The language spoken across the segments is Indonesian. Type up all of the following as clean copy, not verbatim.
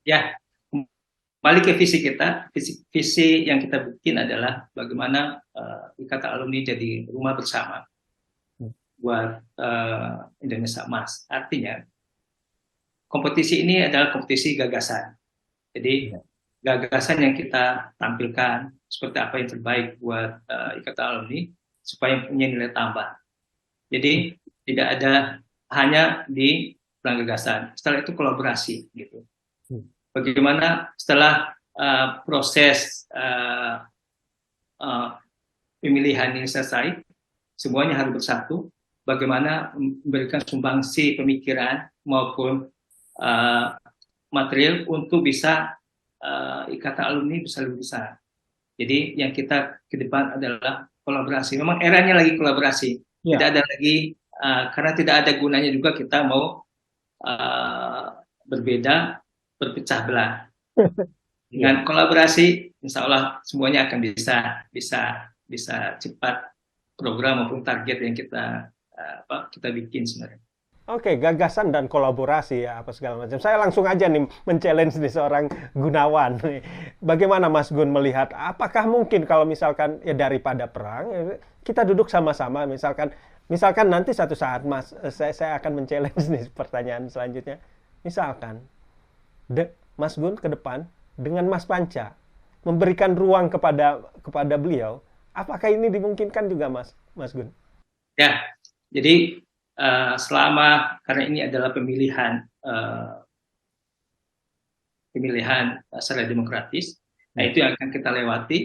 Ya, kembali ke visi kita. Visi yang kita bikin adalah bagaimana Ikatan Alumni jadi rumah bersama buat Indonesia Emas. Artinya, kompetisi ini adalah kompetisi gagasan. Jadi, Ya. gagasan yang kita tampilkan seperti apa yang terbaik buat Ikatan Alumni supaya punya nilai tambah. Jadi, tidak ada hanya di pelang gagasan. Setelah itu kolaborasi gitu. Bagaimana setelah proses uh, pemilihan ini selesai, semuanya harus bersatu. Bagaimana memberikan sumbangsi pemikiran maupun uh, material untuk bisa ikatan alumni bisa lebih besar. Jadi yang kita ke depan adalah kolaborasi. Memang eranya lagi kolaborasi. Tidak Ya. ada lagi karena tidak ada gunanya juga kita mau uh, berbeda, berpecah belah. Ya. Dengan kolaborasi, insya Allah semuanya akan bisa cepat program maupun target yang kita bikin sebenarnya. Oke, gagasan dan kolaborasi ya apa segala macam. Saya langsung aja nih men-challenge nih seorang Gunawan. Bagaimana Mas Gun melihat apakah mungkin kalau misalkan ya daripada perang ya, kita duduk sama-sama misalkan nanti satu saat Mas saya akan men-challenge nih pertanyaan selanjutnya. Misalkan Mas Gun ke depan dengan Mas Panca memberikan ruang kepada beliau, apakah ini dimungkinkan juga Mas Gun? Ya, jadi selama karena ini adalah pemilihan secara demokratis, nah Ya. itu yang akan kita lewati.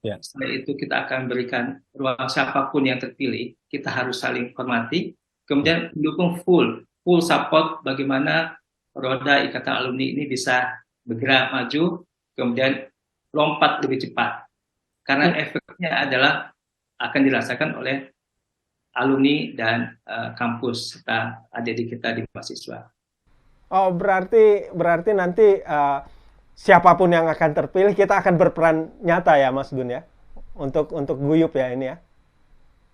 Ya. Setelah itu kita akan berikan ruang siapapun yang terpilih, kita harus saling hormati, Ya. kemudian mendukung full support bagaimana roda Ikatan Alumni ini bisa bergerak maju, kemudian lompat lebih cepat. Karena efeknya adalah akan dirasakan oleh alumni dan kampus serta adik-adik kita di mahasiswa. Oh, berarti nanti siapapun yang akan terpilih kita akan berperan nyata ya Mas Gun ya. Untuk guyup ya ini ya.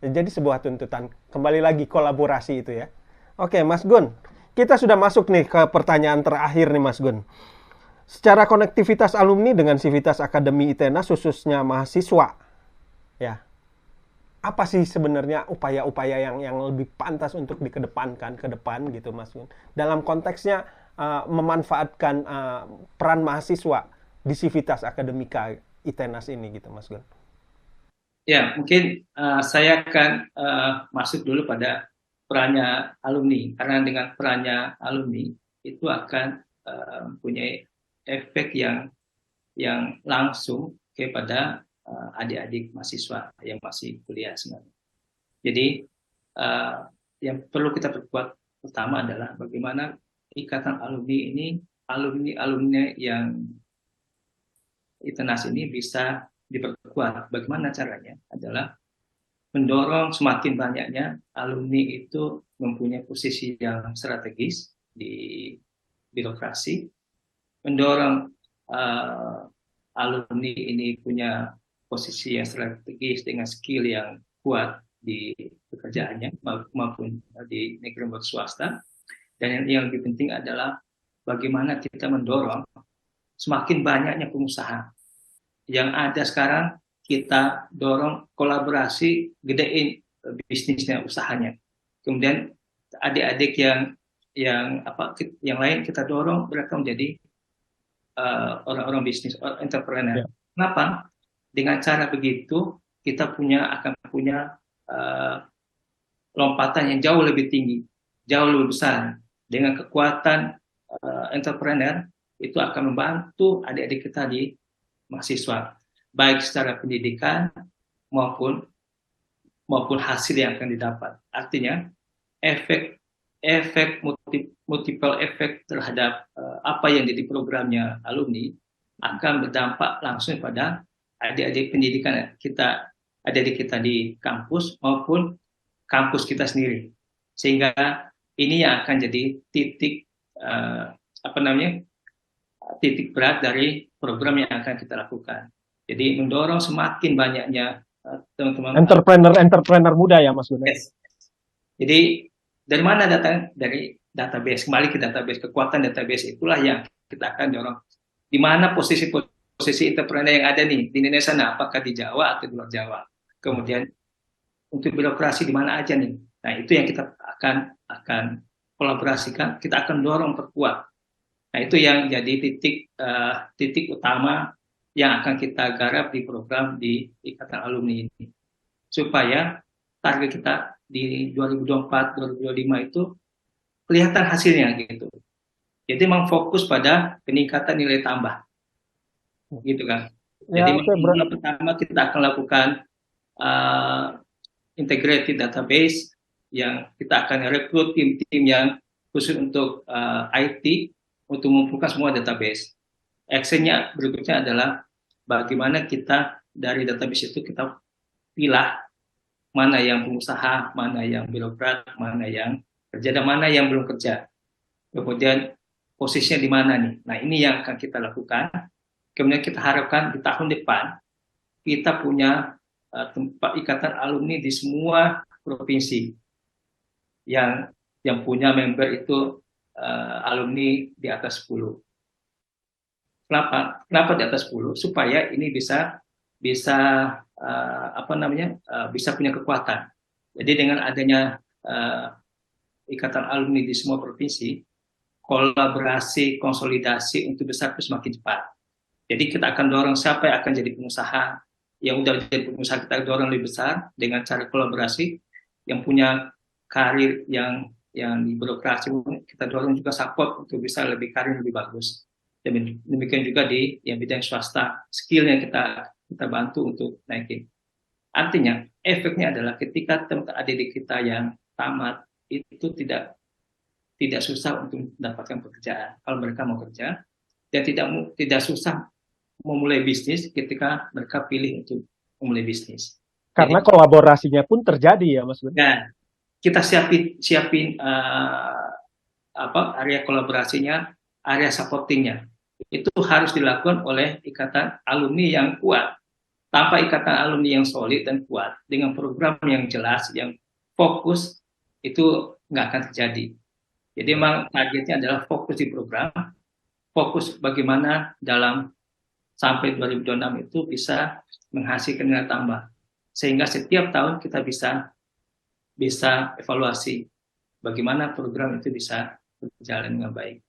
Jadi sebuah tuntutan. Kembali lagi kolaborasi itu ya. Oke, Mas Gun. Kita sudah masuk nih ke pertanyaan terakhir nih Mas Gun. Secara konektivitas alumni dengan Sivitas Akademi ITENAS khususnya mahasiswa ya. Apa sih sebenarnya upaya-upaya yang lebih pantas untuk dikedepankan ke depan gitu Mas Gun? Dalam konteksnya memanfaatkan peran mahasiswa di Sivitas Akademika ITENAS ini gitu Mas Gun. Ya, mungkin saya akan masuk dulu pada perannya alumni, karena dengan perannya alumni itu akan mempunyai efek yang langsung kepada adik-adik mahasiswa yang masih kuliah sebenarnya. Jadi yang perlu kita perkuat pertama adalah bagaimana ikatan alumni ini, alumni yang ITENAS ini bisa diperkuat. Bagaimana caranya? Adalah mendorong semakin banyaknya alumni itu mempunyai posisi yang strategis di birokrasi, mendorong alumni ini punya posisi yang strategis dengan skill yang kuat di pekerjaannya maupun di negeri maupun swasta. Dan yang lebih penting adalah bagaimana kita mendorong semakin banyaknya pengusaha yang ada sekarang, kita dorong kolaborasi, gedein bisnisnya, usahanya. Kemudian adik-adik yang lain kita dorong mereka menjadi orang-orang bisnis, entrepreneur. Ya. Kenapa? Dengan cara begitu kita akan punya lompatan yang jauh lebih tinggi, jauh lebih besar. Dengan kekuatan entrepreneur itu akan membantu adik-adik kita di mahasiswa, baik secara pendidikan maupun hasil yang akan didapat. Artinya efek multiple efek terhadap apa yang jadi programnya alumni akan berdampak langsung pada adik-adik pendidikan kita, adik-adik kita di kampus maupun kampus kita sendiri. Sehingga ini yang akan jadi titik titik berat dari program yang akan kita lakukan. Jadi mendorong semakin banyaknya teman-teman Entrepreneur muda ya Mas Gun. yes. Jadi dari mana datang? Dari database. Kembali ke database. Kekuatan database itulah yang kita akan dorong di mana posisi entrepreneur yang ada nih di Indonesia, nah, apakah di Jawa atau di luar Jawa. Kemudian untuk birokrasi di mana aja nih. Nah, itu yang kita akan kolaborasikan, kita akan dorong perkuat. Nah, itu yang jadi titik utama yang akan kita garap di program di Ikatan Alumni ini. Supaya target kita di 2024-2025 itu kelihatan hasilnya gitu. Jadi memang fokus pada peningkatan nilai tambah, gitu kan. Ya, Jadi oke, yang pertama kita akan lakukan integrated database, yang kita akan rekrut tim-tim yang khusus untuk IT untuk mengumpulkan semua database. Actionnya berikutnya adalah bagaimana kita dari database itu kita pilah mana yang pengusaha, mana yang birokrat, mana yang kerja, dan mana yang belum kerja. Kemudian posisinya di mana nih? Nah, ini yang akan kita lakukan. Kemudian kita harapkan di tahun depan kita punya tempat ikatan alumni di semua provinsi yang punya member itu alumni di atas 10. Kenapa di atas 10? Supaya ini bisa bisa punya kekuatan. Jadi dengan adanya ikatan alumni di semua provinsi, kolaborasi, konsolidasi untuk besar itu semakin cepat. Jadi kita akan dorong siapa yang akan jadi pengusaha, yang udah jadi pengusaha kita dorong lebih besar dengan cara kolaborasi, yang punya karir yang di birokrasi kita dorong juga support untuk bisa lebih karir lebih bagus. Dan demikian juga di bidang swasta, skillnya kita bantu untuk naikin. Artinya efeknya adalah ketika teman-teman adik kita yang tamat itu tidak susah untuk mendapatkan pekerjaan kalau mereka mau kerja, dan tidak susah memulai bisnis ketika mereka pilih untuk memulai bisnis. Karena kolaborasinya pun terjadi ya, Mas Gun. Nah, kita siapin area kolaborasinya, area supportingnya. Itu harus dilakukan oleh ikatan alumni yang kuat. Tanpa ikatan alumni yang solid dan kuat, dengan program yang jelas, yang fokus, itu nggak akan terjadi. Jadi memang targetnya adalah fokus di program, fokus bagaimana dalam sampai 2026 itu bisa menghasilkan nilai tambah. Sehingga setiap tahun kita bisa evaluasi bagaimana program itu bisa berjalan dengan baik.